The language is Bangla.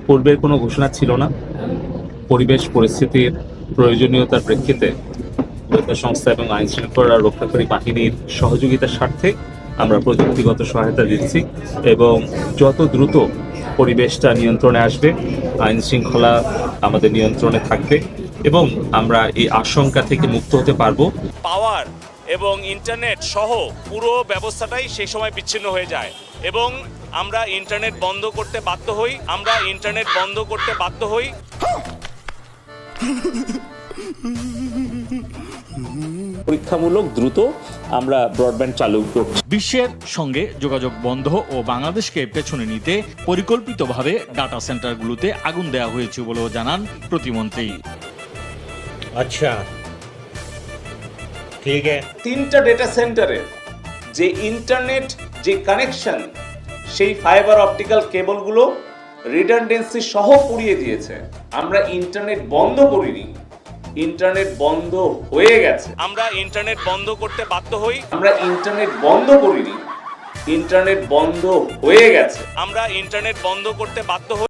পূর্বের কোনো ঘোষণা ছিল না। পরিবেশ পরিস্থিতির প্রয়োজনীয়তার প্রেক্ষিতে গোয়েন্দা সংস্থা এবং আইন শৃঙ্খলা রক্ষাকারী বাহিনীর সহযোগিতার স্বার্থে আমরা প্রযুক্তিগত সহায়তা দিচ্ছি এবং যত দ্রুত পরিবেশটা নিয়ন্ত্রণে আসবে, আইন শৃঙ্খলা আমাদের নিয়ন্ত্রণে থাকবে এবং আমরা এই আশঙ্কা থেকে মুক্ত হতে পারবো। পাওয়ার এবং ইন্টারনেট সহ পুরো ব্যবস্থাটাই সেই সময় বিচ্ছিন্ন হয়ে যায় এবং আমরা ইন্টারনেট বন্ধ করতে বাধ্য হই। পরীক্ষামূলক দ্রুত আমরা ব্রডব্যান্ড চালু করছি। বিশ্বের সঙ্গে যোগাযোগ বন্ধ ও বাংলাদেশকে পেছনে নিতে পরিকল্পিতভাবে ডাটা সেন্টারগুলোতে আগুন দেওয়া হয়েছে বলেও জানান প্রতিমন্ত্রী। আচ্ছা, ঠিক আছে। 3টা ডেটা সেন্টারের যে ইন্টারনেট যে কানেকশন, সেই ফাইবার অপটিক্যাল কেবলগুলো রিডান্ডেন্সি সহ পুড়িয়ে দিয়েছে। আমরা ইন্টারনেট বন্ধ করিনি, ইন্টারনেট বন্ধ হয়ে গেছে। আমরা ইন্টারনেট বন্ধ করতে বাধ্য হই। আমরা ইন্টারনেট বন্ধ করিনি, ইন্টারনেট বন্ধ হয়ে গেছে। আমরা ইন্টারনেট বন্ধ করতে বাধ্য হই।